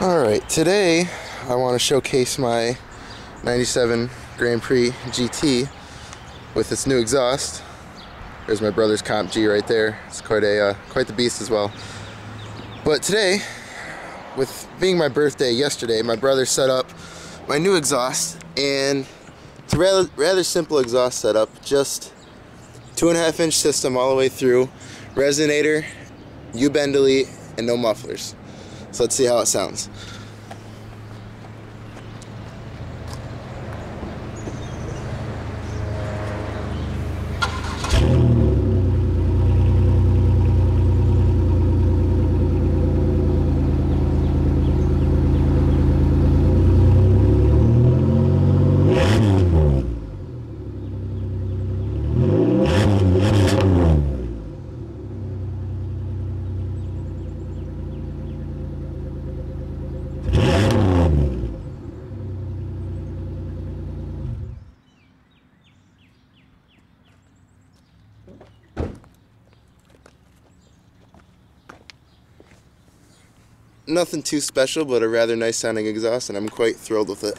Alright, today I want to showcase my 97 Grand Prix GT with its new exhaust. There's my brother's Comp G right there. It's quite the beast as well. But today, with being my birthday yesterday, my brother set up my new exhaust, and it's a rather simple exhaust setup. Just 2.5-inch system all the way through, resonator, ubend delete, and no mufflers. So let's see how it sounds. Nothing too special, but a rather nice sounding exhaust, and I'm quite thrilled with it.